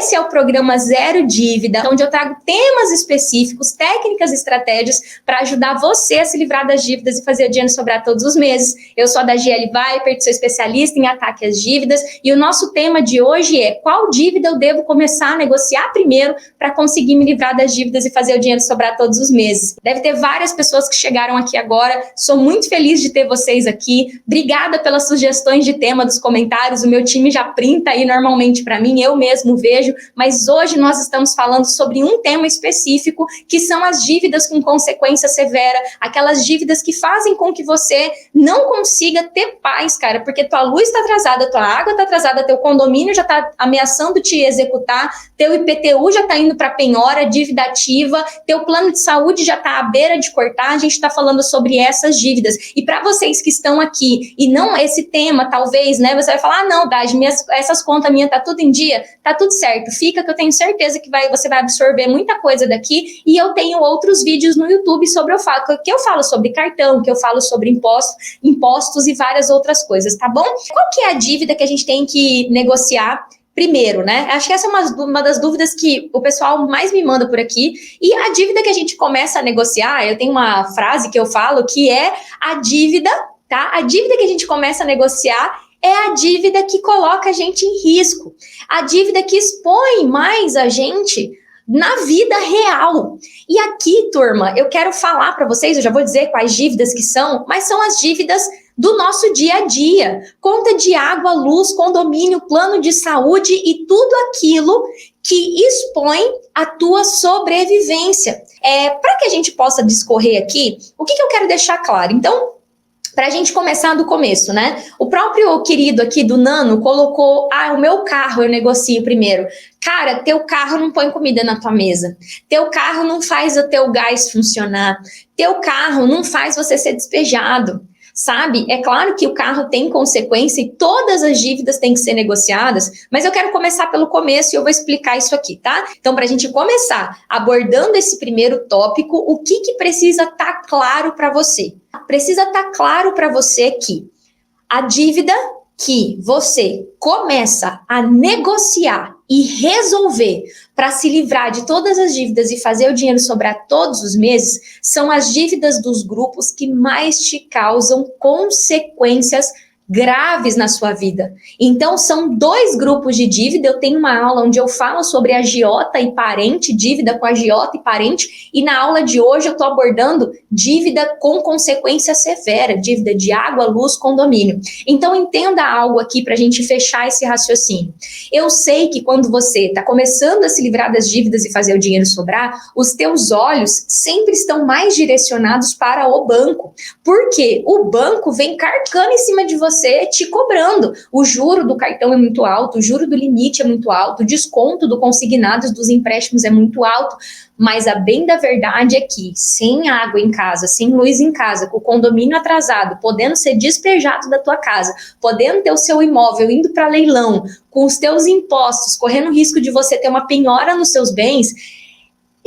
Esse é o programa Zero Dívida, onde eu trago temas específicos, técnicas e estratégias para ajudar você a se livrar das dívidas e fazer o dinheiro sobrar todos os meses. Eu sou a da GL Viper, sou especialista em ataque às dívidas, e o nosso tema de hoje é: qual dívida eu devo começar a negociar primeiro para conseguir me livrar das dívidas e fazer o dinheiro sobrar todos os meses? Deve ter várias pessoas que chegaram aqui agora, sou muito feliz de ter vocês aqui. Obrigada pelas sugestões de tema dos comentários, o meu time já printa aí normalmente para mim, eu mesmo vejo, mas hoje nós estamos falando sobre um tema específico, que são as dívidas com consequência severa, aquelas dívidas que fazem com que você não consiga ter paz, cara, porque tua luz está atrasada, tua água está atrasada, teu condomínio já está ameaçando te executar, teu IPTU já está indo para penhora, dívida ativa, teu plano de saúde já está à beira de cortar. A gente está falando sobre essas dívidas. E para vocês que estão aqui e não esse tema, talvez, né, você vai falar: ah, não, Daj, essas contas minhas tá tudo em dia, tá tudo certo, fica que eu tenho certeza que você vai absorver muita coisa daqui, e eu tenho outros vídeos no YouTube sobre que eu falo sobre cartão, que eu falo sobre impostos e várias outras coisas, tá bom? Qual que é a dívida que a gente tem que negociar primeiro, né? Acho que essa é uma das dúvidas que o pessoal mais me manda por aqui. E a dívida que a gente começa a negociar, eu tenho uma frase que eu falo que é a dívida, tá? A dívida que a gente começa a negociar é a dívida que coloca a gente em risco. A dívida que expõe mais a gente na vida real. E aqui, turma, eu quero falar para vocês, eu já vou dizer quais dívidas que são, mas são as dívidas do nosso dia a dia. Conta de água, luz, condomínio, plano de saúde e tudo aquilo que expõe a tua sobrevivência. Para que a gente possa discorrer aqui, o que eu quero deixar claro? Então, para a gente começar do começo, né? O próprio querido aqui do Nano colocou: ah, o meu carro eu negocio primeiro. Cara, teu carro não põe comida na tua mesa. Teu carro não faz o teu gás funcionar. Teu carro não faz você ser despejado. Sabe? É claro que o carro tem consequência e todas as dívidas têm que ser negociadas, mas eu quero começar pelo começo e eu vou explicar isso aqui, tá? Então, para a gente começar abordando esse primeiro tópico, o que precisa estar claro para você? Precisa estar claro para você que a dívida que você começa a negociar e resolver para se livrar de todas as dívidas e fazer o dinheiro sobrar todos os meses são as dívidas dos grupos que mais te causam consequências graves na sua vida. Então, são dois grupos de dívida. Eu tenho uma aula onde eu falo sobre agiota e parente, dívida com agiota e parente, e na aula de hoje eu estou abordando dívida com consequência severa, dívida de água, luz, condomínio. Então, entenda algo aqui para a gente fechar esse raciocínio. Eu sei que quando você está começando a se livrar das dívidas e fazer o dinheiro sobrar, os teus olhos sempre estão mais direcionados para o banco, porque o banco vem carcando em cima de você, te cobrando. O juro do cartão é muito alto, o juro do limite é muito alto, o desconto do consignados dos empréstimos é muito alto, mas a bem da verdade é que sem água em casa, sem luz em casa, com o condomínio atrasado, podendo ser despejado da tua casa, podendo ter o seu imóvel indo para leilão, com os teus impostos, correndo risco de você ter uma penhora nos seus bens,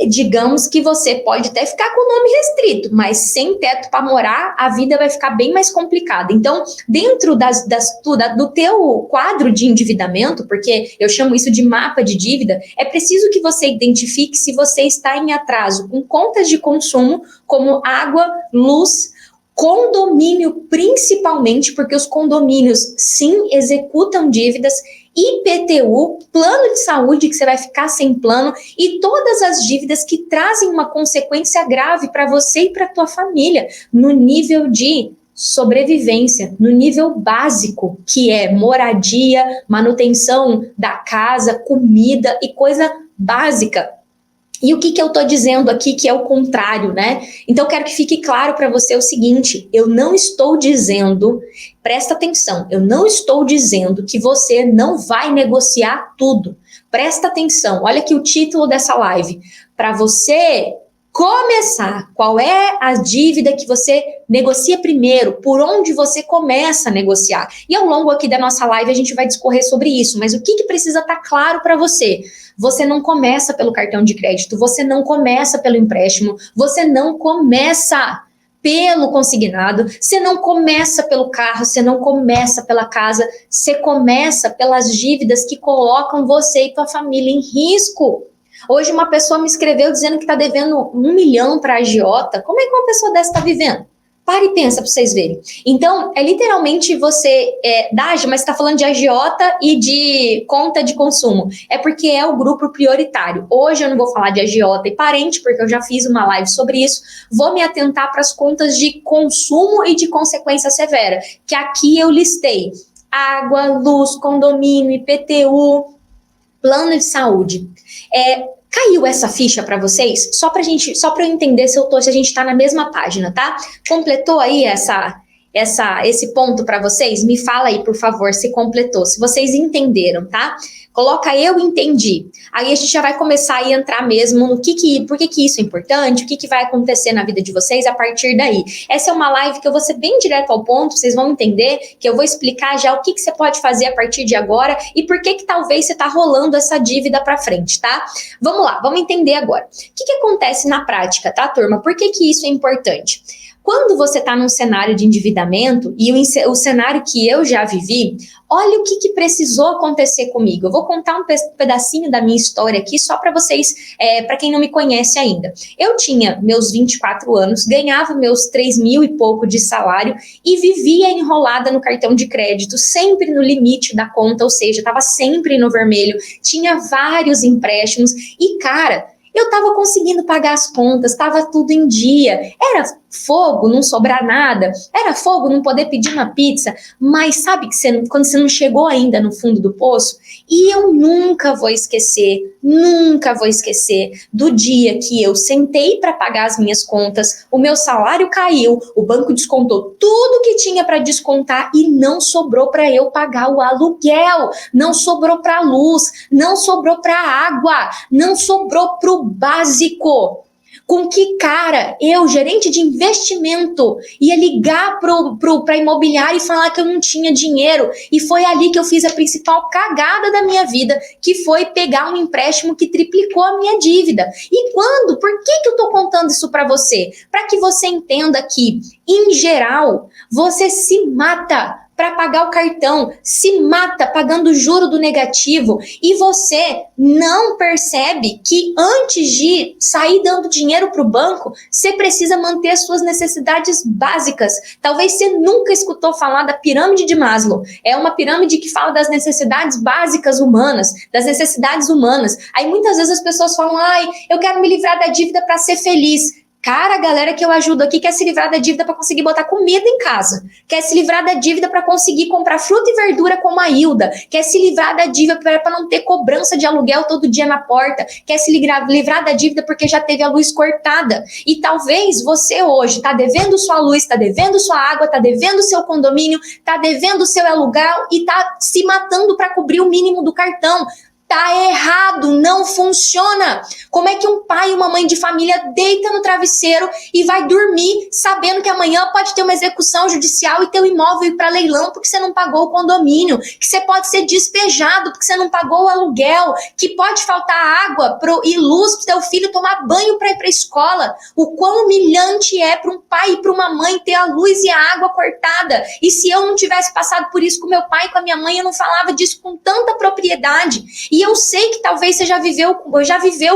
digamos que você pode até ficar com o nome restrito, mas sem teto para morar, a vida vai ficar bem mais complicada. Então, dentro do teu quadro de endividamento, porque eu chamo isso de mapa de dívida, é preciso que você identifique se você está em atraso com contas de consumo, como água, luz, condomínio principalmente, porque os condomínios sim executam dívidas, IPTU, plano de saúde que você vai ficar sem plano e todas as dívidas que trazem uma consequência grave para você e para tua família no nível de sobrevivência, no nível básico, que é moradia, manutenção da casa, comida e coisa básica. E o que eu estou dizendo aqui que é o contrário, né? Então, eu quero que fique claro para você o seguinte: eu não estou dizendo, presta atenção, eu não estou dizendo que você não vai negociar tudo. Presta atenção, olha aqui o título dessa live. Para você começar, qual é a dívida que você negocia primeiro, por onde você começa a negociar. E ao longo aqui da nossa live a gente vai discorrer sobre isso, mas o que precisa estar claro para você? Você não começa pelo cartão de crédito, você não começa pelo empréstimo, você não começa pelo consignado, você não começa pelo carro, você não começa pela casa, você começa pelas dívidas que colocam você e tua família em risco. Hoje uma pessoa me escreveu dizendo que está devendo 1 milhão para a agiota. Como é que uma pessoa dessa está vivendo? Para e pensa para vocês verem. Então, é literalmente você, Daji, mas está falando de agiota e de conta de consumo. É porque é o grupo prioritário. Hoje eu não vou falar de agiota e parente, porque eu já fiz uma live sobre isso. Vou me atentar para as contas de consumo e de consequência severa, que aqui eu listei. Água, luz, condomínio, IPTU, plano de saúde. Caiu essa ficha para vocês? Só para eu entender se a gente está na mesma página, tá? Completou aí esse ponto para vocês? Me fala aí, por favor, se completou, se vocês entenderam, tá? Coloca eu entendi. Aí a gente já vai começar a entrar mesmo no por que isso é importante, o que vai acontecer na vida de vocês a partir daí. Essa é uma live que eu vou ser bem direto ao ponto, vocês vão entender, que eu vou explicar já o que você pode fazer a partir de agora e por que talvez você tá rolando essa dívida para frente, tá? Vamos lá, vamos entender agora. O que acontece na prática, tá, turma? Por que isso é importante? Quando você está num cenário de endividamento, e o cenário que eu já vivi, olha o que precisou acontecer comigo. Eu vou contar um pedacinho da minha história aqui, só para vocês, para quem não me conhece ainda. Eu tinha meus 24 anos, ganhava meus 3 mil e pouco de salário e vivia enrolada no cartão de crédito, sempre no limite da conta, ou seja, estava sempre no vermelho, tinha vários empréstimos e, cara, eu estava conseguindo pagar as contas, estava tudo em dia. Era fogo não sobrar nada, era fogo não poder pedir uma pizza, mas sabe que quando você não chegou ainda no fundo do poço? E eu nunca vou esquecer do dia que eu sentei para pagar as minhas contas, o meu salário caiu, o banco descontou tudo que tinha para descontar e não sobrou para eu pagar o aluguel, não sobrou para luz, não sobrou para água, não sobrou para o básico. Com que cara eu, gerente de investimento, ia ligar para a imobiliária e falar que eu não tinha dinheiro? E foi ali que eu fiz a principal cagada da minha vida, que foi pegar um empréstimo que triplicou a minha dívida. E quando? Por que eu estou contando isso para você? Para que você entenda que, em geral, você se mata para pagar o cartão, se mata pagando o juro do negativo e você não percebe que antes de sair dando dinheiro para o banco, você precisa manter as suas necessidades básicas. Talvez você nunca escutou falar da pirâmide de Maslow. É uma pirâmide que fala das necessidades básicas humanas, das necessidades humanas. Aí muitas vezes as pessoas falam, eu quero me livrar da dívida para ser feliz. Cara, a galera que eu ajudo aqui quer se livrar da dívida para conseguir botar comida em casa. Quer se livrar da dívida para conseguir comprar fruta e verdura como a Hilda. Quer se livrar da dívida para não ter cobrança de aluguel todo dia na porta. Quer se livrar da dívida porque já teve a luz cortada. E talvez você hoje está devendo sua luz, está devendo sua água, está devendo seu condomínio, está devendo seu aluguel e está se matando para cobrir o mínimo do cartão. Tá errado, não funciona. Como é que um pai e uma mãe de família deita no travesseiro e vai dormir sabendo que amanhã pode ter uma execução judicial e teu imóvel ir para leilão porque você não pagou o condomínio, que você pode ser despejado porque você não pagou o aluguel, que pode faltar água e luz para teu filho tomar banho para ir para a escola? O quão humilhante é para um pai e para uma mãe ter a luz e a água cortada. E se eu não tivesse passado por isso com meu pai e com a minha mãe, eu não falava disso com tanta propriedade. E eu sei que talvez você já viveu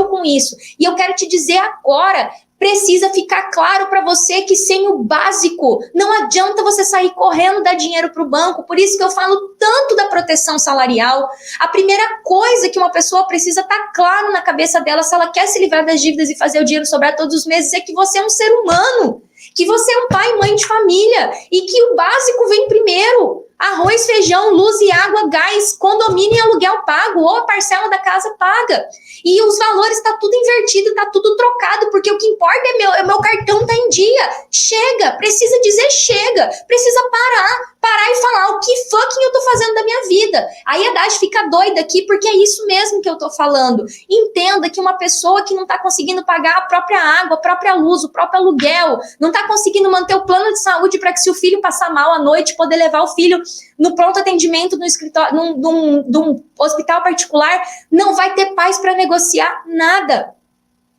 com isso. E eu quero te dizer agora, precisa ficar claro para você que sem o básico, não adianta você sair correndo dar dinheiro para o banco. Por isso que eu falo tanto da proteção salarial. A primeira coisa que uma pessoa precisa estar claro na cabeça dela, se ela quer se livrar das dívidas e fazer o dinheiro sobrar todos os meses, é que você é um ser humano. Que você é um pai e mãe de família. E que o básico vem primeiro. Arroz, feijão, luz e água, gás, condomínio e aluguel pago, ou a parcela da casa paga. E os valores está tudo invertido, está tudo trocado, porque o que importa é meu cartão tá em dia. Chega, precisa dizer chega, precisa parar e falar o que fucking eu tô fazendo da minha vida. Aí a Dash fica doida aqui, porque é isso mesmo que eu tô falando. Entenda que uma pessoa que não tá conseguindo pagar a própria água, a própria luz, o próprio aluguel, não tá conseguindo manter o plano de saúde para que se o filho passar mal à noite, poder levar o filho no pronto atendimento, no escritório, num hospital particular, não vai ter paz para negociar nada.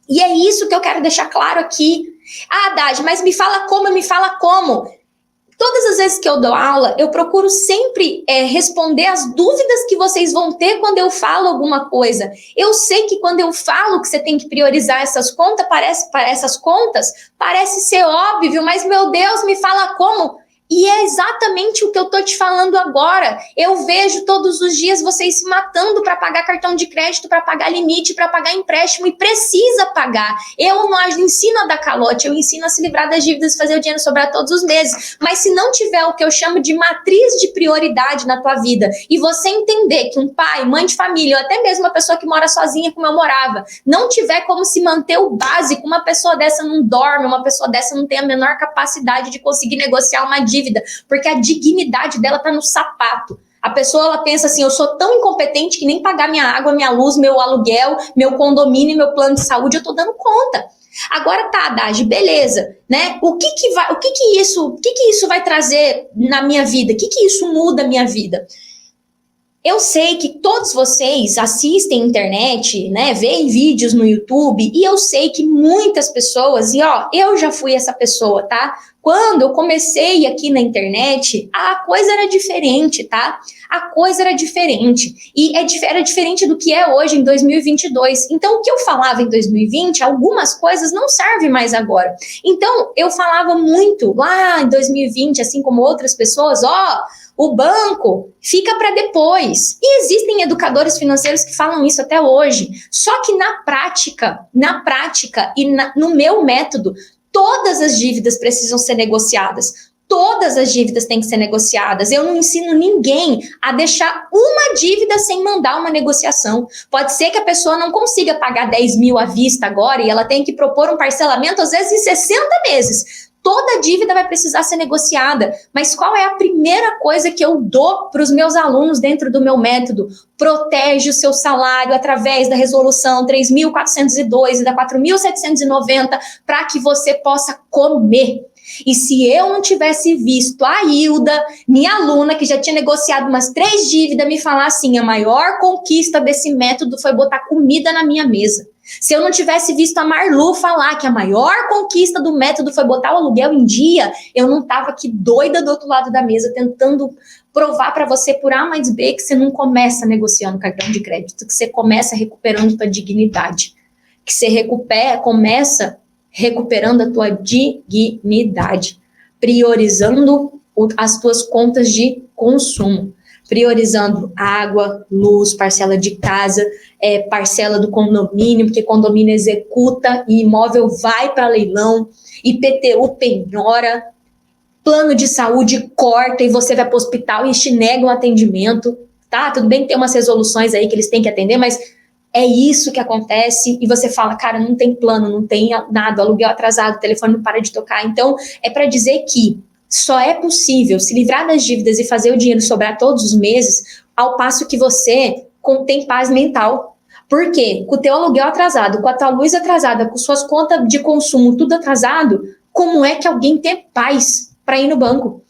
E é isso que eu quero deixar claro aqui. Ah, Dade, mas me fala como. Todas as vezes que eu dou aula, eu procuro sempre responder as dúvidas que vocês vão ter quando eu falo alguma coisa. Eu sei que quando eu falo que você tem que priorizar essas contas, parece ser óbvio, mas meu Deus, me fala como. E é exatamente o que eu tô te falando agora. Eu vejo todos os dias vocês se matando para pagar cartão de crédito, para pagar limite, para pagar empréstimo, e precisa pagar. Eu não ensino a dar calote, eu ensino a se livrar das dívidas e fazer o dinheiro sobrar todos os meses. Mas se não tiver o que eu chamo de matriz de prioridade na tua vida, e você entender que um pai, mãe de família, ou até mesmo uma pessoa que mora sozinha como eu morava, não tiver como se manter o básico, uma pessoa dessa não dorme, uma pessoa dessa não tem a menor capacidade de conseguir negociar uma dívida, porque a dignidade dela tá no sapato. A pessoa, ela pensa assim, eu sou tão incompetente que nem pagar minha água, minha luz, meu aluguel, meu condomínio, meu plano de saúde, eu tô dando conta. Agora tá, Dage, beleza, né? O que isso vai trazer na minha vida? O que isso muda a minha vida? Eu sei que todos vocês assistem internet, né, veem vídeos no YouTube, e eu sei que muitas pessoas, e ó, eu já fui essa pessoa, tá? Quando eu comecei aqui na internet, a coisa era diferente, tá? A coisa era diferente. E era diferente do que é hoje, em 2022. Então, o que eu falava em 2020, algumas coisas não servem mais agora. Então, eu falava muito lá em 2020, assim como outras pessoas, ó, o banco fica para depois. E existem educadores financeiros que falam isso até hoje. Só que na prática e no meu método, todas as dívidas precisam ser negociadas. Todas as dívidas têm que ser negociadas. Eu não ensino ninguém a deixar uma dívida sem mandar uma negociação. Pode ser que a pessoa não consiga pagar 10 mil à vista agora e ela tem que propor um parcelamento, às vezes, em 60 meses. Toda dívida vai precisar ser negociada. Mas qual é a primeira coisa que eu dou para os meus alunos dentro do meu método? Protege o seu salário através da resolução 3.402 e da 4.790 para que você possa comer. E se eu não tivesse visto a Hilda, minha aluna, que já tinha negociado umas 3 dívidas, me falar assim, a maior conquista desse método foi botar comida na minha mesa. Se eu não tivesse visto a Marlu falar que a maior conquista do método foi botar o aluguel em dia, eu não estava aqui doida do outro lado da mesa tentando provar para você por A mais B que você não começa negociando cartão de crédito, que você começa recuperando tua dignidade, que você começa recuperando a tua dignidade, priorizando as tuas contas de consumo, priorizando água, luz, parcela de casa, parcela do condomínio, porque condomínio executa e imóvel vai para leilão, IPTU penhora, plano de saúde corta e você vai para o hospital e te nega um atendimento, tá? Tudo bem que tem umas resoluções aí que eles têm que atender, mas é isso que acontece e você fala, cara, não tem plano, não tem nada, aluguel atrasado, o telefone não para de tocar. Então, é para dizer que só é possível se livrar das dívidas e fazer o dinheiro sobrar todos os meses, ao passo que você tem paz mental. Por quê? Com o teu aluguel atrasado, com a tua luz atrasada, com suas contas de consumo tudo atrasado, como é que alguém tem paz para ir no banco?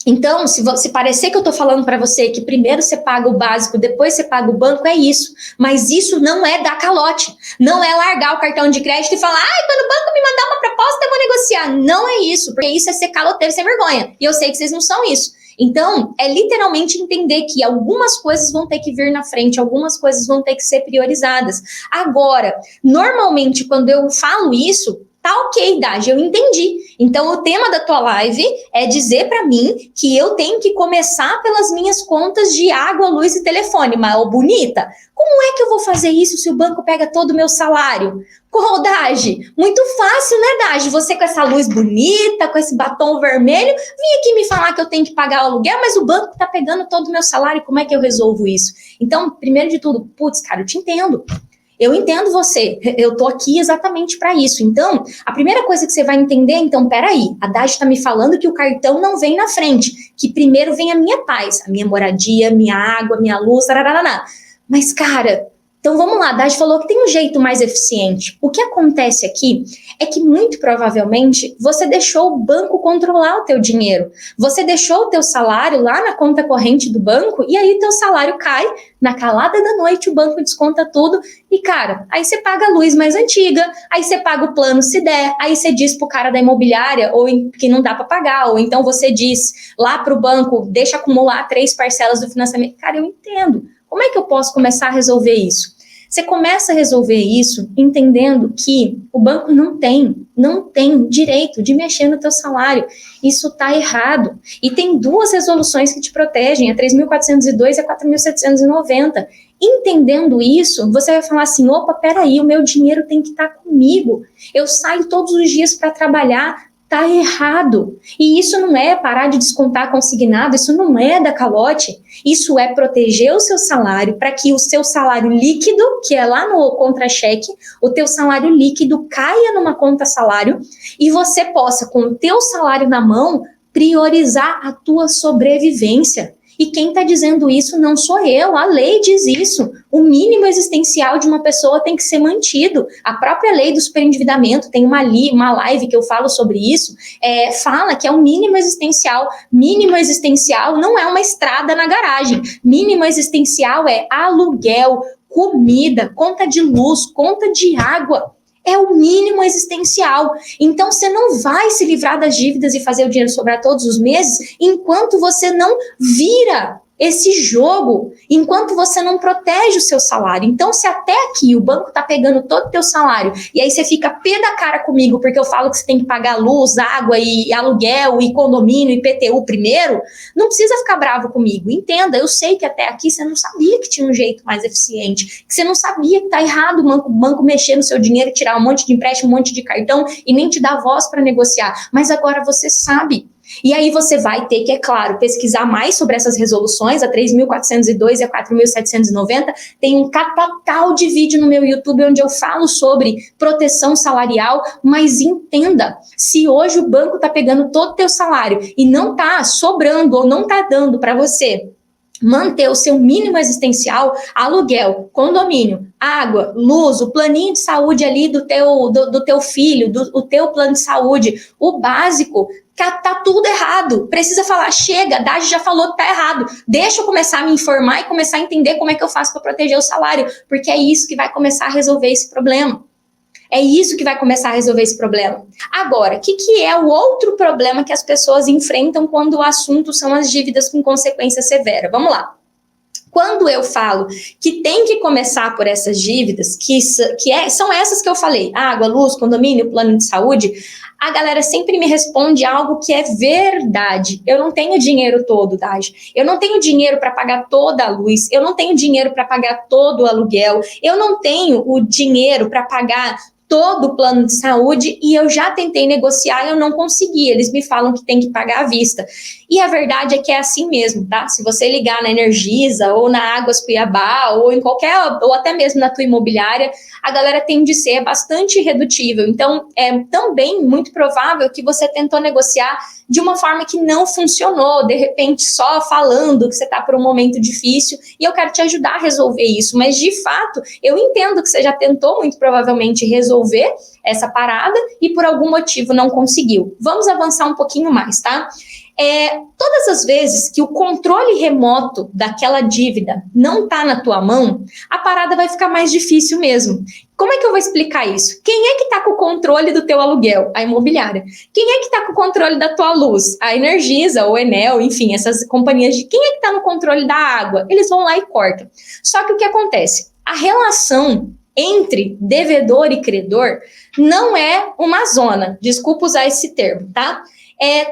Então, se parecer que eu tô falando para você que primeiro você paga o básico, depois você paga o banco, é isso. Mas isso não é dar calote. Não é largar o cartão de crédito e falar, quando o banco me mandar uma proposta, eu vou negociar. Não é isso, porque isso é ser caloteiro sem vergonha. E eu sei que vocês não são isso. Então, é literalmente entender que algumas coisas vão ter que vir na frente, algumas coisas vão ter que ser priorizadas. Agora, normalmente, quando eu falo isso, tá ok, Dage, eu entendi. Então, o tema da tua live é dizer para mim que eu tenho que começar pelas minhas contas de água, luz e telefone. Mas, bonita, como é que eu vou fazer isso se o banco pega todo o meu salário? Dage, muito fácil, né, Dage? Você com essa luz bonita, com esse batom vermelho, vem aqui me falar que eu tenho que pagar o aluguel, mas o banco tá pegando todo o meu salário, como é que eu resolvo isso? Então, primeiro de tudo, putz, cara, eu te entendo. Eu entendo você, eu tô aqui exatamente para isso. Então, a primeira coisa que você vai entender, então, peraí, a Dage tá me falando que o cartão não vem na frente, que primeiro vem a minha paz, a minha moradia, minha água, minha luz, tararana. Mas, cara, Então vamos lá, a Dade falou que tem um jeito mais eficiente. O que acontece aqui é que muito provavelmente você deixou o banco controlar o teu dinheiro. Você deixou o teu salário lá na conta corrente do banco e aí teu salário cai, na calada da noite o banco desconta tudo e cara, aí você paga a luz mais antiga, aí você paga o plano se der, aí você diz pro cara da imobiliária ou que não dá para pagar, ou então você diz lá pro banco, deixa acumular 3 parcelas do financiamento. Cara, eu entendo. Como é que eu posso começar a resolver isso? Você começa a resolver isso entendendo que o banco não tem direito de mexer no teu salário. Isso está errado. E tem 2 resoluções que te protegem, a 3.402 e a 4.790. Entendendo isso, você vai falar assim, opa, peraí, o meu dinheiro tem que estar comigo. Eu saio todos os dias para trabalhar. Tá errado. E isso não é parar de descontar consignado, isso não é dar calote, isso é proteger o seu salário para que o seu salário líquido, que é lá no contra-cheque, o teu salário líquido caia numa conta salário e você possa, com o teu salário na mão, priorizar a tua sobrevivência. E quem está dizendo isso não sou eu, a lei diz isso. O mínimo existencial de uma pessoa tem que ser mantido. A própria lei do superendividamento, tem uma live que eu falo sobre isso, fala que é o mínimo existencial. Mínimo existencial não é uma estrada na garagem. Mínimo existencial é aluguel, comida, conta de luz, conta de água. É o mínimo existencial. Então, você não vai se livrar das dívidas e fazer o dinheiro sobrar todos os meses enquanto você não vira esse jogo, enquanto você não protege o seu salário. Então, se até aqui o banco tá pegando todo o teu salário e aí você fica pé da cara comigo porque eu falo que você tem que pagar luz, água e aluguel e condomínio e IPTU primeiro, não precisa ficar bravo comigo. Entenda, eu sei que até aqui você não sabia que tinha um jeito mais eficiente, que você não sabia que tá errado o banco mexer no seu dinheiro, tirar um monte de empréstimo, um monte de cartão e nem te dar voz para negociar. Mas agora você sabe. E aí você vai ter que, é claro, pesquisar mais sobre essas resoluções, a 3.402 e a 4.790. Tem um catatal de vídeo no meu YouTube onde eu falo sobre proteção salarial, mas entenda, se hoje o banco está pegando todo o teu salário e não está sobrando ou não está dando para você manter o seu mínimo existencial, aluguel, condomínio, água, luz, o planinho de saúde ali do teu filho, o teu plano de saúde, o básico, tá tudo errado. Precisa falar, chega, a Dade já falou que tá errado. Deixa eu começar a me informar e começar a entender como é que eu faço para proteger o salário, porque é isso que vai começar a resolver esse problema. É isso que vai começar a resolver esse problema. Agora, o que é o outro problema que as pessoas enfrentam quando o assunto são as dívidas com consequência severa? Vamos lá. Quando eu falo que tem que começar por essas dívidas, são essas que eu falei, água, luz, condomínio, plano de saúde, a galera sempre me responde algo que é verdade. Eu não tenho dinheiro todo, Dade. Eu não tenho dinheiro para pagar toda a luz, eu não tenho dinheiro para pagar todo o aluguel, eu não tenho o dinheiro para pagar todo o plano de saúde e eu já tentei negociar e eu não consegui. Eles me falam que tem que pagar à vista. E a verdade é que é assim mesmo, tá? Se você ligar na Energisa ou na Águas Cuiabá ou em qualquer, ou até mesmo na tua imobiliária, a galera tende a ser bastante irredutível. Então, é também muito provável que você tentou negociar de uma forma que não funcionou, de repente só falando que você está por um momento difícil e eu quero te ajudar a resolver isso. Mas, de fato, eu entendo que você já tentou muito provavelmente resolver essa parada e por algum motivo não conseguiu. Vamos avançar um pouquinho mais, tá? Todas as vezes que o controle remoto daquela dívida não está na tua mão, a parada vai ficar mais difícil mesmo. Como é que eu vou explicar isso? Quem é que está com o controle do teu aluguel? A imobiliária. Quem é que está com o controle da tua luz? A Energisa, ou Enel, enfim, essas companhias de... Quem é que está no controle da água? Eles vão lá e cortam. Só que o que acontece? A relação entre devedor e credor não é uma zona. Desculpa usar esse termo, tá?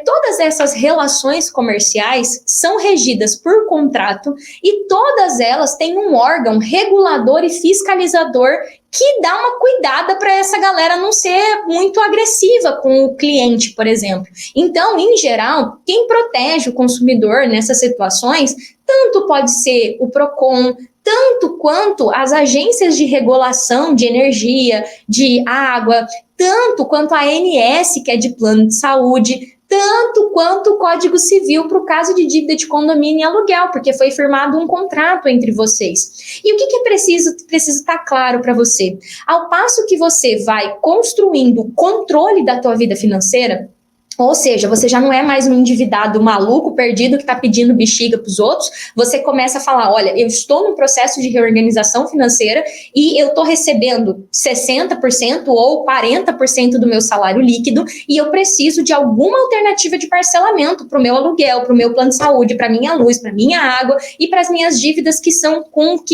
Todas essas relações comerciais são regidas por contrato e todas elas têm um órgão regulador e fiscalizador que dá uma cuidada para essa galera não ser muito agressiva com o cliente, por exemplo. Então, em geral, quem protege o consumidor nessas situações, tanto pode ser o Procon, tanto quanto as agências de regulação de energia, de água, tanto quanto a ANS, que é de plano de saúde, tanto quanto o Código Civil para o caso de dívida de condomínio e aluguel, porque foi firmado um contrato entre vocês. E o que é preciso estar claro para você? Ao passo que você vai construindo o controle da tua vida financeira, ou seja, você já não é mais um endividado maluco, perdido, que está pedindo bexiga para os outros, você começa a falar, olha, eu estou num processo de reorganização financeira e eu estou recebendo 60% ou 40% do meu salário líquido e eu preciso de alguma alternativa de parcelamento para o meu aluguel, para o meu plano de saúde, para a minha luz, para a minha água e para as minhas dívidas que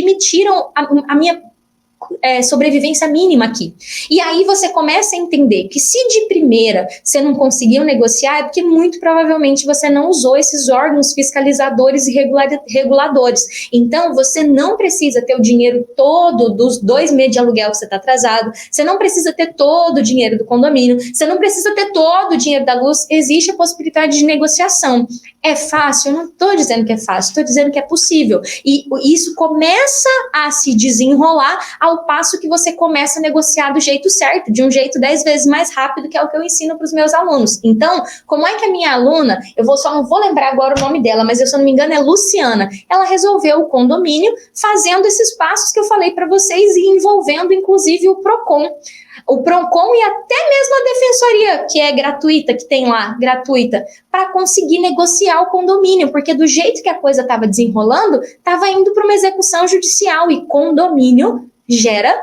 me tiram a minha sobrevivência mínima aqui. E aí você começa a entender que se de primeira você não conseguiu negociar, é porque muito provavelmente você não usou esses órgãos fiscalizadores e reguladores. Então, você não precisa ter o dinheiro todo dos 2 meses de aluguel que você está atrasado, você não precisa ter todo o dinheiro do condomínio, você não precisa ter todo o dinheiro da luz, existe a possibilidade de negociação. É fácil? Eu não estou dizendo que é fácil, estou dizendo que é possível. E isso começa a se desenrolar ao passo que você começa a negociar do jeito certo, de um jeito 10 vezes mais rápido, que é o que eu ensino para os meus alunos. Então, como é que a minha aluna, só não vou lembrar agora o nome dela, mas se eu não me engano é Luciana, ela resolveu o condomínio fazendo esses passos que eu falei para vocês e envolvendo inclusive o PROCON. O PROCON e até mesmo a defensoria, que é gratuita, que tem lá, gratuita, para conseguir negociar o condomínio, porque do jeito que a coisa estava desenrolando, estava indo para uma execução judicial, e condomínio gera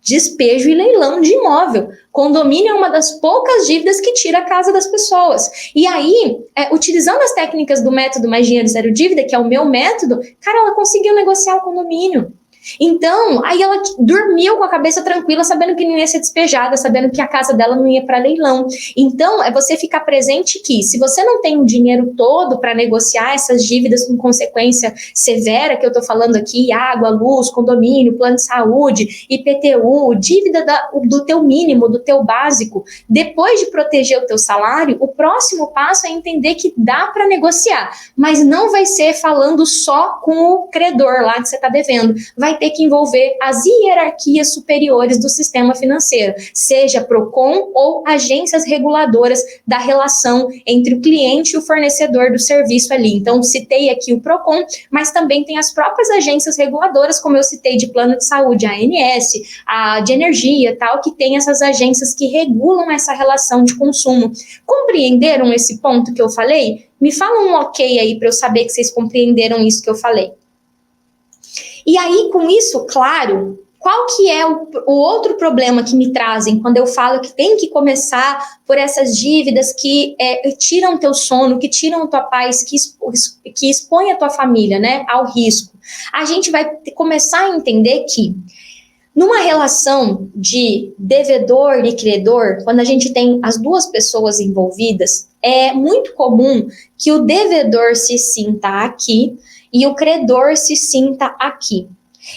despejo e leilão de imóvel. Condomínio é uma das poucas dívidas que tira a casa das pessoas. E aí, utilizando as técnicas do método Mais Dinheiro Zero Dívida, que é o meu método, cara, ela conseguiu negociar o condomínio. Então, aí ela dormiu com a cabeça tranquila, sabendo que não ia ser despejada, sabendo que a casa dela não ia para leilão. Então, é você ficar presente que, se você não tem o dinheiro todo para negociar essas dívidas com consequência severa, que eu estou falando aqui, água, luz, condomínio, plano de saúde, IPTU, dívida do teu mínimo, do teu básico, depois de proteger o teu salário, o próximo passo é entender que dá para negociar, mas não vai ser falando só com o credor lá que você está devendo, vai ter que envolver as hierarquias superiores do sistema financeiro, seja PROCON ou agências reguladoras da relação entre o cliente e o fornecedor do serviço ali. Então, citei aqui o PROCON, mas também tem as próprias agências reguladoras, como eu citei, de plano de saúde, a ANS, a de energia, tal, que tem essas agências que regulam essa relação de consumo. Compreenderam esse ponto que eu falei? Me fala um ok aí para eu saber que vocês compreenderam isso que eu falei. E aí, com isso, claro, qual que é o outro problema que me trazem quando eu falo que tem que começar por essas dívidas que tiram teu sono, que tiram tua paz, que expõem a tua família, né, ao risco? A gente vai começar a entender que numa relação de devedor e credor, quando a gente tem as duas pessoas envolvidas, é muito comum que o devedor se sinta aqui e o credor se sinta aqui.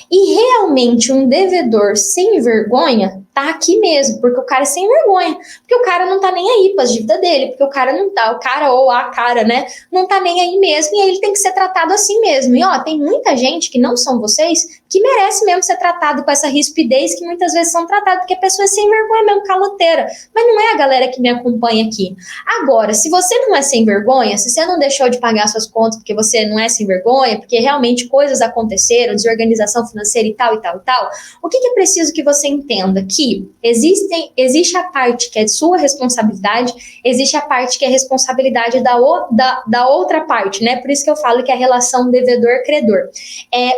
E realmente um devedor sem vergonha tá aqui mesmo, porque o cara é sem vergonha, porque o cara não tá nem aí para as dívidas dele, porque o cara ou a cara, né, não tá nem aí mesmo, e aí ele tem que ser tratado assim mesmo. E ó, tem muita gente que não são vocês, que merece mesmo ser tratado com essa rispidez que muitas vezes são tratados, porque a pessoa é sem vergonha mesmo, caloteira, mas não é a galera que me acompanha aqui. Agora, se você não é sem vergonha, se você não deixou de pagar suas contas porque você não é sem vergonha, porque realmente coisas aconteceram, desorganização financeira e tal, o que é preciso que você entenda? Que existe a parte que é de sua responsabilidade, existe a parte que é responsabilidade da outra parte, né? Por isso que eu falo que é a relação devedor-credor.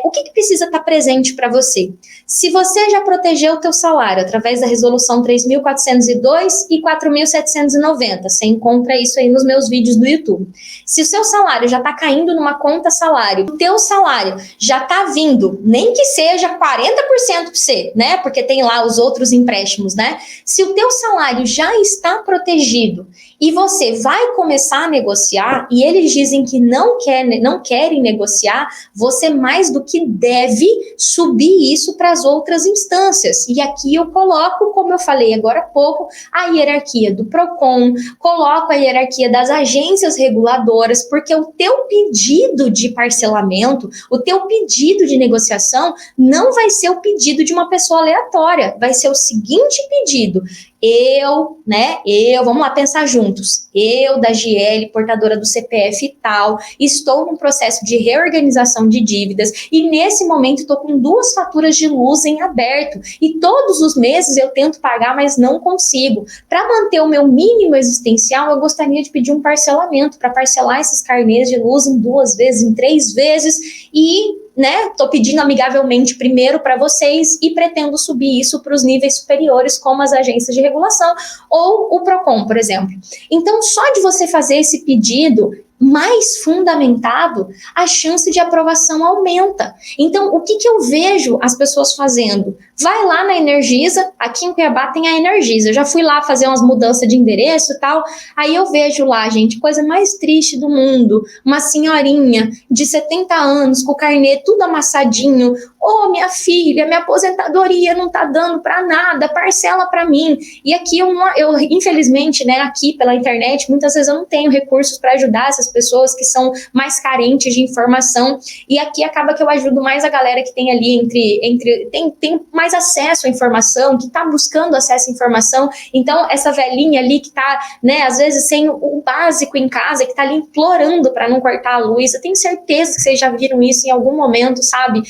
O que precisa estar presente para você? Se você já protegeu o teu salário através da resolução 3.402 e 4.790, você encontra isso aí nos meus vídeos do YouTube. Se o seu salário já está caindo numa conta salário, o teu salário já está vindo, nem que seja 40% para você, né? Porque tem lá os outros empréstimos, né? Se o teu salário já está protegido e você vai começar a negociar e eles dizem que não querem negociar, você mais do que deve subir isso para as outras instâncias. E aqui eu coloco, como eu falei agora há pouco, a hierarquia do PROCON, coloco a hierarquia das agências reguladoras, porque o teu pedido de parcelamento, o teu pedido de negociação não vai ser o pedido de uma pessoa aleatória, vai ser o seguinte pedido: vamos lá pensar juntos. Eu, da GL, portadora do CPF e tal, estou num processo de reorganização de dívidas e nesse momento estou com 2 faturas de luz em aberto e todos os meses eu tento pagar, mas não consigo. Para manter o meu mínimo existencial, eu gostaria de pedir um parcelamento para parcelar esses carnês de luz em 2 vezes, em 3 vezes e tô pedindo amigavelmente primeiro para vocês e pretendo subir isso para os níveis superiores, como as agências de regulação ou o Procon, por exemplo. Então, só de você fazer esse pedido mais fundamentado, a chance de aprovação aumenta. Então, o que eu vejo as pessoas fazendo? Vai lá na Energisa, aqui em Cuiabá tem a Energisa, eu já fui lá fazer umas mudanças de endereço e tal, aí eu vejo lá, gente, coisa mais triste do mundo, uma senhorinha de 70 anos, com o carnê tudo amassadinho, minha filha, minha aposentadoria não tá dando para nada, parcela para mim. E aqui eu infelizmente, aqui pela internet, muitas vezes eu não tenho recursos para ajudar essas pessoas que são mais carentes de informação, e aqui acaba que eu ajudo mais a galera que tem ali tem mais acesso à informação, que tá buscando acesso à informação. Então essa velhinha ali que tá, às vezes sem o básico em casa, que tá ali implorando para não cortar a luz, eu tenho certeza que vocês já viram isso em algum momento, sabe?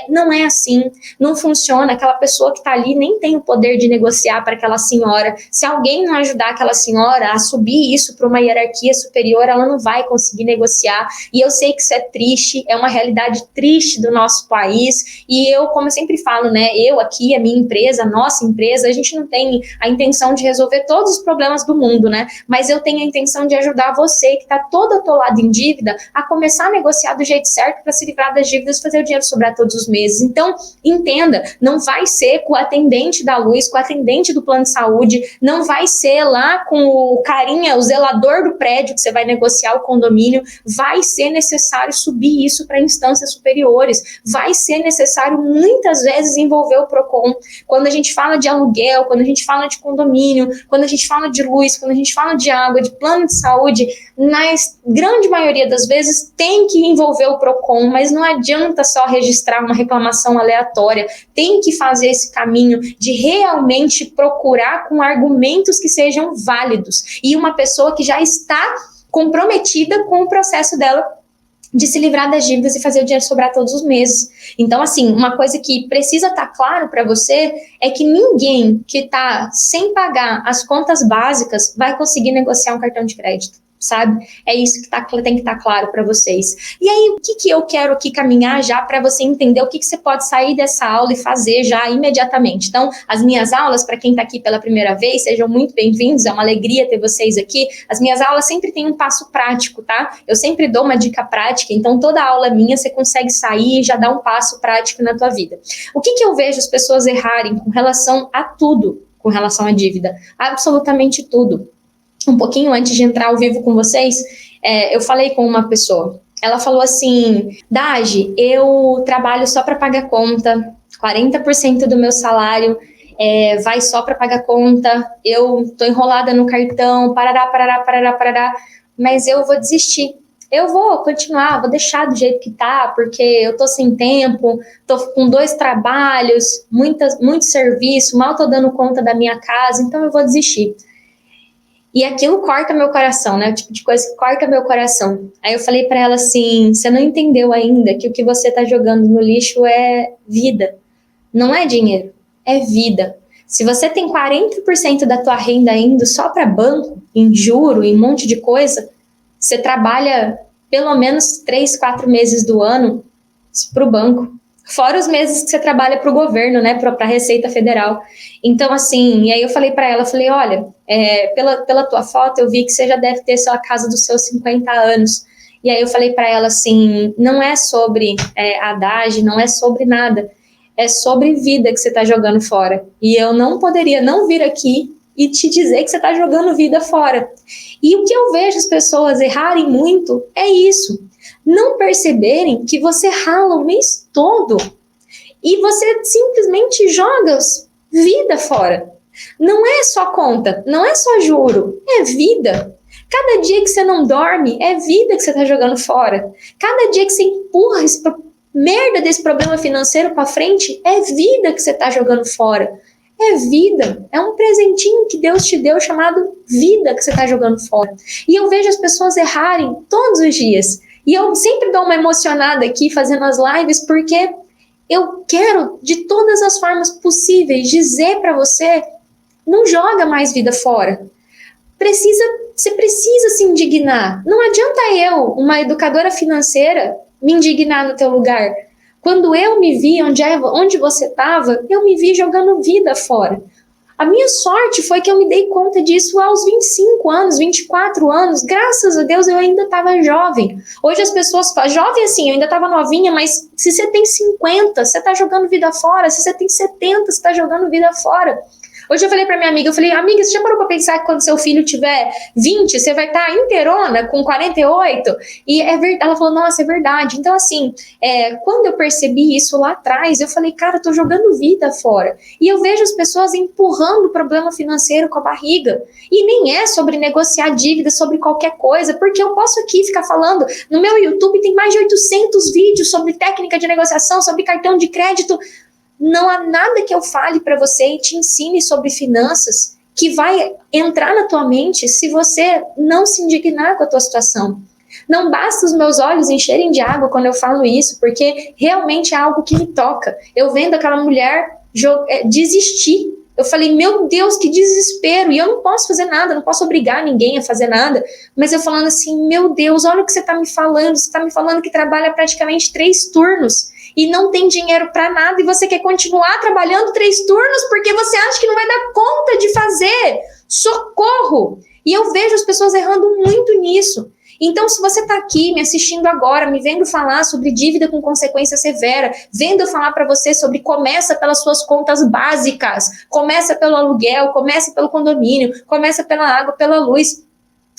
Não é assim, não funciona. Aquela pessoa que tá ali nem tem o poder de negociar para aquela senhora. Se alguém não ajudar aquela senhora a subir isso para uma hierarquia superior, ela não vai conseguir negociar. E eu sei que isso é triste, é uma realidade triste do nosso país. E eu, como eu sempre falo, eu aqui, a minha empresa, a nossa empresa, a gente não tem a intenção de resolver todos os problemas do mundo, mas eu tenho a intenção de ajudar você que está todo atolado em dívida a começar a negociar do jeito certo para se livrar das dívidas e fazer o dinheiro sobrar todos os meses. Então, entenda, não vai ser com o atendente da luz, com o atendente do plano de saúde, não vai ser lá com o carinha, o zelador do prédio que você vai negociar o condomínio, vai ser necessário subir isso para instâncias superiores, vai ser necessário muitas vezes envolver o Procon. Quando a gente fala de aluguel, quando a gente fala de condomínio, quando a gente fala de luz, quando a gente fala de água, de plano de saúde, na grande maioria das vezes tem que envolver o Procon, mas não adianta só registrar uma reclamação aleatória, tem que fazer esse caminho de realmente procurar com argumentos que sejam válidos e uma pessoa que já está comprometida com o processo dela de se livrar das dívidas e fazer o dinheiro sobrar todos os meses. Então, assim, uma coisa que precisa estar claro para você é que ninguém que está sem pagar as contas básicas vai conseguir negociar um cartão de crédito, sabe? É isso que tem que estar claro para vocês. E aí, o que eu quero aqui caminhar já para você entender o que você pode sair dessa aula e fazer já imediatamente. Então, as minhas aulas, para quem está aqui pela primeira vez, sejam muito bem-vindos, é uma alegria ter vocês aqui. As minhas aulas sempre têm um passo prático, tá? Eu sempre dou uma dica prática, então toda aula minha você consegue sair e já dar um passo prático na tua vida. O que eu vejo as pessoas errarem com relação a tudo, com relação à dívida? Absolutamente tudo. Um pouquinho antes de entrar ao vivo com vocês, eu falei com uma pessoa. Ela falou assim: Dagi, eu trabalho só para pagar conta, 40% do meu salário vai só para pagar conta, eu tô enrolada no cartão, parará, mas eu vou desistir. Eu vou continuar, vou deixar do jeito que tá, porque eu tô sem tempo, tô com 2 trabalhos, muito serviço, mal tô dando conta da minha casa, então eu vou desistir. E aquilo corta meu coração, O tipo de coisa que corta meu coração. Aí eu falei pra ela assim: você não entendeu ainda que o que você tá jogando no lixo é vida. Não é dinheiro, é vida. Se você tem 40% da tua renda indo só para banco, em juro, em um monte de coisa, você trabalha pelo menos 3, 4 meses do ano pro banco. Fora os meses que você trabalha para o governo, para a Receita Federal. Então, assim, e aí eu falei para ela, olha, pela tua foto eu vi que você já deve ter sua casa dos seus 50 anos. E aí eu falei para ela assim, não é sobre Haddad, não é sobre nada, é sobre vida que você está jogando fora. E eu não poderia não vir aqui e te dizer que você está jogando vida fora. E o que eu vejo as pessoas errarem muito é isso. Não perceberem que você rala o mês todo e você simplesmente joga vida fora. Não é só conta, não é só juro, é vida. Cada dia que você não dorme, é vida que você está jogando fora. Cada dia que você empurra merda desse problema financeiro para frente, é vida que você está jogando fora. É vida, é um presentinho que Deus te deu chamado vida que você está jogando fora. E eu vejo as pessoas errarem todos os dias. E eu sempre dou uma emocionada aqui fazendo as lives porque eu quero, de todas as formas possíveis, dizer para você, não joga mais vida fora. Você precisa se indignar. Não adianta eu, uma educadora financeira, me indignar no teu lugar. Quando eu me vi onde você estava, eu me vi jogando vida fora. A minha sorte foi que eu me dei conta disso aos 25 anos, 24 anos. Graças a Deus eu ainda estava jovem. Hoje as pessoas falam, jovem assim, eu ainda estava novinha, mas se você tem 50, você está jogando vida fora. Se você tem 70, você está jogando vida fora. Hoje eu falei pra minha amiga, amiga, você já parou pra pensar que quando seu filho tiver 20, você vai estar inteirona com 48? E é verdade. Ela falou, nossa, é verdade. Então, assim, quando eu percebi isso lá atrás, eu falei, cara, eu tô jogando vida fora. E eu vejo as pessoas empurrando o problema financeiro com a barriga. E nem é sobre negociar dívida, sobre qualquer coisa, porque eu posso aqui ficar falando, no meu YouTube tem mais de 800 vídeos sobre técnica de negociação, sobre cartão de crédito. Não há nada que eu fale para você e te ensine sobre finanças que vai entrar na tua mente se você não se indignar com a tua situação. Não basta os meus olhos encherem de água quando eu falo isso, porque realmente é algo que me toca. Eu vendo aquela mulher desistir. Eu falei, meu Deus, que desespero. E eu não posso fazer nada, não posso obrigar ninguém a fazer nada. Mas eu falando assim, meu Deus, olha o que você está me falando. Você está me falando que trabalha praticamente 3 turnos. E não tem dinheiro para nada, e você quer continuar trabalhando 3 turnos porque você acha que não vai dar conta de fazer. Socorro! E eu vejo as pessoas errando muito nisso. Então, se você está aqui me assistindo agora, me vendo falar sobre dívida com consequência severa, vendo eu falar para você sobre começa pelas suas contas básicas, começa pelo aluguel, começa pelo condomínio, começa pela água, pela luz.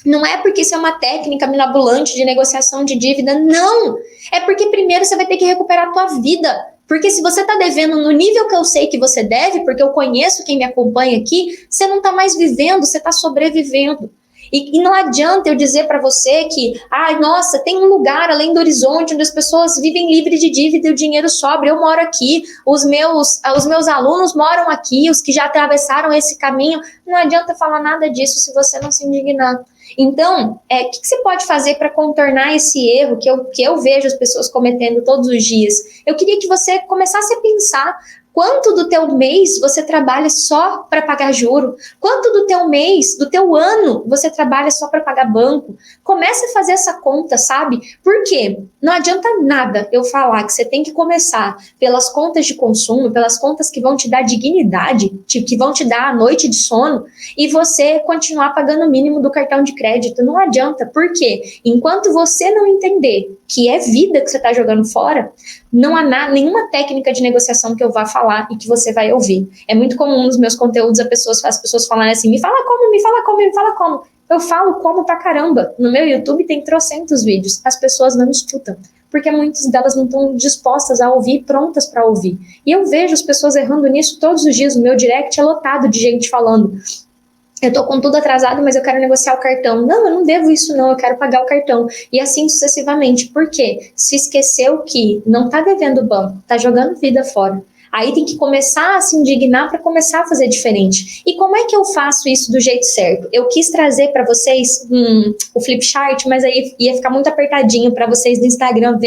Não é porque isso é uma técnica mirabolante de negociação de dívida, não. É porque primeiro você vai ter que recuperar a tua vida. Porque se você está devendo no nível que eu sei que você deve, porque eu conheço quem me acompanha aqui, você não está mais vivendo, você está sobrevivendo. E não adianta eu dizer para você que, nossa, tem um lugar além do horizonte onde as pessoas vivem livre de dívida e o dinheiro sobra. Eu moro aqui, os meus alunos moram aqui, os que já atravessaram esse caminho. Não adianta falar nada disso se você não se indignar. Então, o que você pode fazer para contornar esse erro que eu vejo as pessoas cometendo todos os dias? Eu queria que você começasse a pensar quanto do teu mês você trabalha só para pagar juro? Quanto do teu mês, do teu ano, você trabalha só para pagar banco? Comece a fazer essa conta, sabe? Por quê? Não adianta nada eu falar que você tem que começar pelas contas de consumo, pelas contas que vão te dar dignidade, que vão te dar a noite de sono, e você continuar pagando o mínimo do cartão de crédito. Não adianta. Por quê? Enquanto você não entender que é vida que você está jogando fora, não há nenhuma técnica de negociação que eu vá falar e que você vai ouvir. É muito comum nos meus conteúdos as pessoas falarem assim, me fala como. Eu falo como pra caramba. No meu YouTube tem trocentos vídeos. As pessoas não escutam, porque muitas delas não estão dispostas a ouvir, prontas para ouvir. E eu vejo as pessoas errando nisso todos os dias. O meu direct é lotado de gente falando, eu tô com tudo atrasado, mas eu quero negociar o cartão. Não, eu não devo isso não, eu quero pagar o cartão. E assim sucessivamente. Por quê? Se esqueceu que não tá devendo o banco, tá jogando vida fora. Aí tem que começar a se indignar para começar a fazer diferente. E como é que eu faço isso do jeito certo? Eu quis trazer para vocês o flip chart, mas aí ia ficar muito apertadinho para vocês do Instagram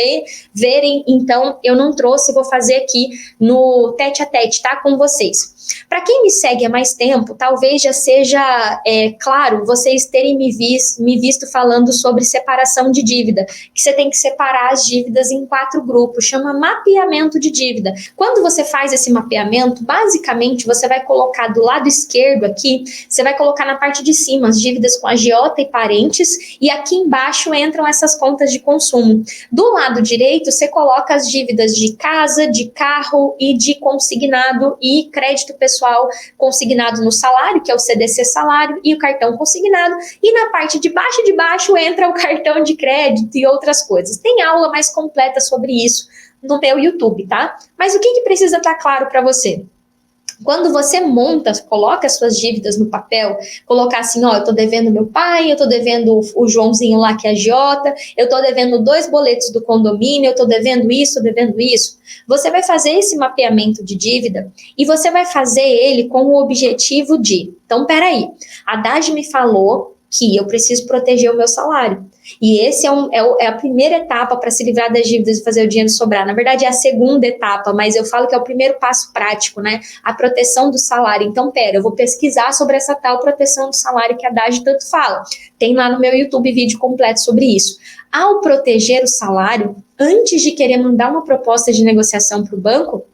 verem. Então eu não trouxe, vou fazer aqui no tete a tete, tá? Com vocês. Para quem me segue há mais tempo, talvez já seja claro vocês terem me visto falando sobre separação de dívida, que você tem que separar as dívidas em 4 grupos, chama mapeamento de dívida. Quando você faz esse mapeamento, basicamente você vai colocar do lado esquerdo aqui, você vai colocar na parte de cima as dívidas com agiota e parentes, e aqui embaixo entram essas contas de consumo. Do lado direito, você coloca as dívidas de casa, de carro e de consignado e crédito pessoal consignado no salário, que é o CDC salário, e o cartão consignado, e na parte de baixo entra o cartão de crédito e outras coisas. Tem aula mais completa sobre isso no meu YouTube, tá? Mas o que precisa estar claro para você? Quando você monta, coloca as suas dívidas no papel, colocar assim, ó, eu tô devendo meu pai, eu tô devendo o Joãozinho lá que é agiota, eu tô devendo 2 boletos do condomínio, eu tô devendo isso, tô devendo isso. Você vai fazer esse mapeamento de dívida e você vai fazer ele com o objetivo de, então peraí, a Dagi me falou que eu preciso proteger o meu salário. E esse é a primeira etapa para se livrar das dívidas e fazer o dinheiro sobrar. Na verdade, é a segunda etapa, mas eu falo que é o primeiro passo prático, né? A proteção do salário. Então, eu vou pesquisar sobre essa tal proteção do salário que a Dagi tanto fala. Tem lá no meu YouTube vídeo completo sobre isso. Ao proteger o salário, antes de querer mandar uma proposta de negociação para o banco,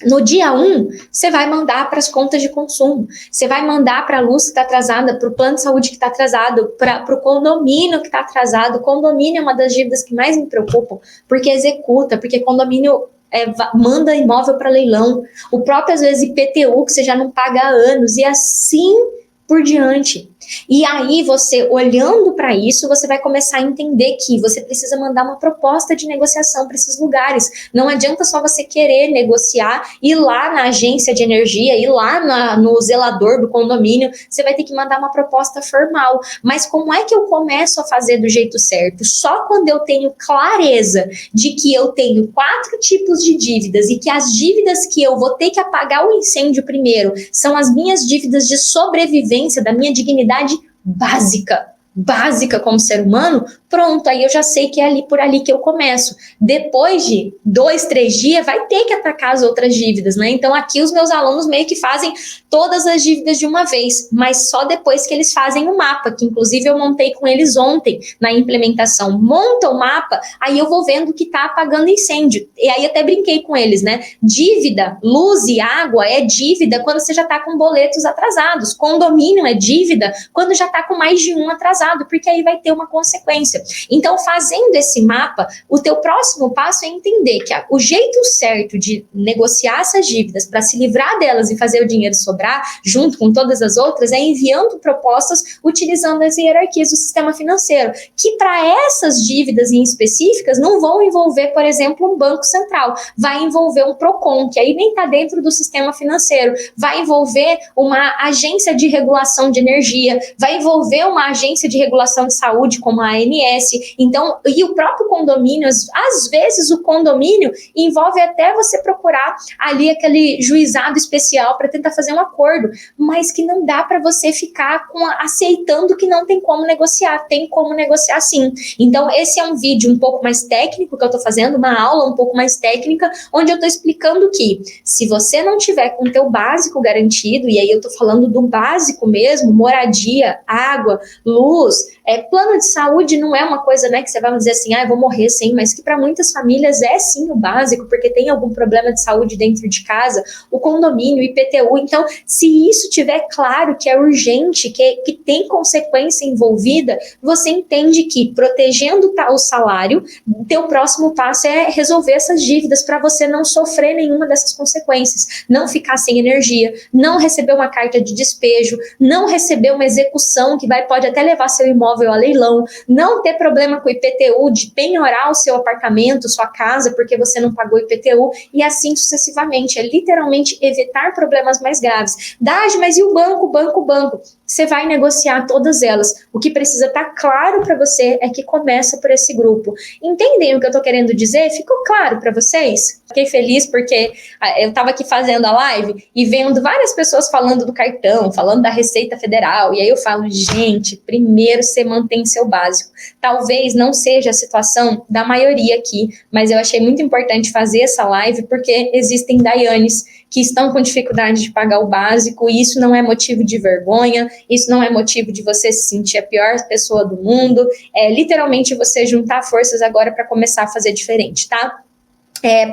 no dia 1, você vai mandar para as contas de consumo, você vai mandar para a luz que está atrasada, para o plano de saúde que está atrasado, para o condomínio que está atrasado. O condomínio é uma das dívidas que mais me preocupam, porque executa, porque condomínio manda imóvel para leilão, o próprio, às vezes, IPTU, que você já não paga há anos, e assim por diante. E aí você, olhando para isso, você vai começar a entender que você precisa mandar uma proposta de negociação para esses lugares. Não adianta só você querer negociar, ir lá na agência de energia, ir lá no zelador do condomínio, você vai ter que mandar uma proposta formal. Mas como é que eu começo a fazer do jeito certo? Só quando eu tenho clareza de que eu tenho 4 tipos de dívidas e que as dívidas que eu vou ter que apagar o incêndio primeiro são as minhas dívidas de sobrevivência, da minha dignidade básica como ser humano, pronto, aí eu já sei que é ali por ali que eu começo. Depois de 2, 3 dias, vai ter que atacar as outras dívidas, né? Então aqui os meus alunos meio que fazem todas as dívidas de uma vez, mas só depois que eles fazem o mapa, que inclusive eu montei com eles ontem na implementação. Monta o mapa, aí eu vou vendo que tá apagando incêndio. E aí até brinquei com eles, né? Dívida, luz e água é dívida quando você já tá com boletos atrasados. Condomínio é dívida quando já tá com mais de um atrasado, porque aí vai ter uma consequência. Então, fazendo esse mapa, o teu próximo passo é entender que o jeito certo de negociar essas dívidas para se livrar delas e fazer o dinheiro sobrar, junto com todas as outras, é enviando propostas utilizando as hierarquias do sistema financeiro, que para essas dívidas em específicas não vão envolver, por exemplo, um banco central, vai envolver um PROCON, que aí nem está dentro do sistema financeiro, vai envolver uma agência de regulação de energia, vai envolver uma agência de regulação de saúde, como a ANS. Então, e o próprio condomínio, às vezes o condomínio envolve até você procurar ali aquele juizado especial para tentar fazer um acordo, mas que não dá para você ficar aceitando que não tem como negociar, tem como negociar sim. Então, esse é um vídeo um pouco mais técnico que eu estou fazendo, uma aula um pouco mais técnica, onde eu estou explicando que se você não tiver com o teu básico garantido, e aí eu estou falando do básico mesmo, moradia, água, luz, plano de saúde não é uma coisa, né, que você vai dizer assim, eu vou morrer sim, mas que para muitas famílias é sim o básico, porque tem algum problema de saúde dentro de casa, o condomínio, IPTU. Então, se isso tiver claro que é urgente, que tem consequência envolvida, você entende que protegendo o salário, teu próximo passo é resolver essas dívidas para você não sofrer nenhuma dessas consequências, não ficar sem energia, não receber uma carta de despejo, não receber uma execução que pode até levar seu imóvel a leilão, não ter problema com o IPTU, de penhorar o seu apartamento, sua casa, porque você não pagou IPTU, e assim sucessivamente. É literalmente evitar problemas mais graves. Dagi, mas e o banco? Você vai negociar todas elas. O que precisa estar claro para você é que começa por esse grupo. Entendem o que eu estou querendo dizer? Ficou claro para vocês? Fiquei feliz porque eu estava aqui fazendo a live e vendo várias pessoas falando do cartão, falando da Receita Federal, e aí eu falo, gente, primeiro você mantém seu básico. Talvez não seja a situação da maioria aqui, mas eu achei muito importante fazer essa live porque existem Dayanes que estão com dificuldade de pagar o básico, e isso não é motivo de vergonha, isso não é motivo de você se sentir a pior pessoa do mundo, é literalmente você juntar forças agora para começar a fazer diferente, tá?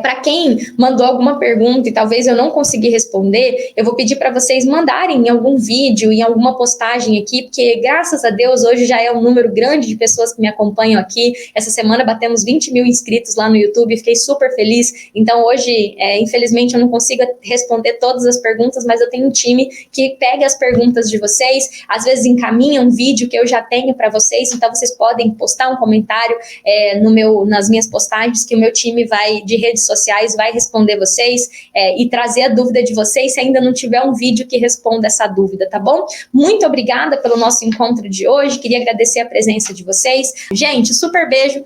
Para quem mandou alguma pergunta e talvez eu não consegui responder, eu vou pedir para vocês mandarem em algum vídeo, em alguma postagem aqui, porque graças a Deus hoje já é um número grande de pessoas que me acompanham aqui. Essa semana batemos 20 mil inscritos lá no YouTube, fiquei super feliz. Então hoje, infelizmente, eu não consigo responder todas as perguntas, mas eu tenho um time que pega as perguntas de vocês, às vezes encaminha um vídeo que eu já tenho para vocês, então vocês podem postar um comentário nas minhas postagens que o meu time vai de redes sociais vai responder vocês e trazer a dúvida de vocês, se ainda não tiver um vídeo que responda essa dúvida, tá bom? Muito obrigada pelo nosso encontro de hoje, queria agradecer a presença de vocês. Gente, super beijo,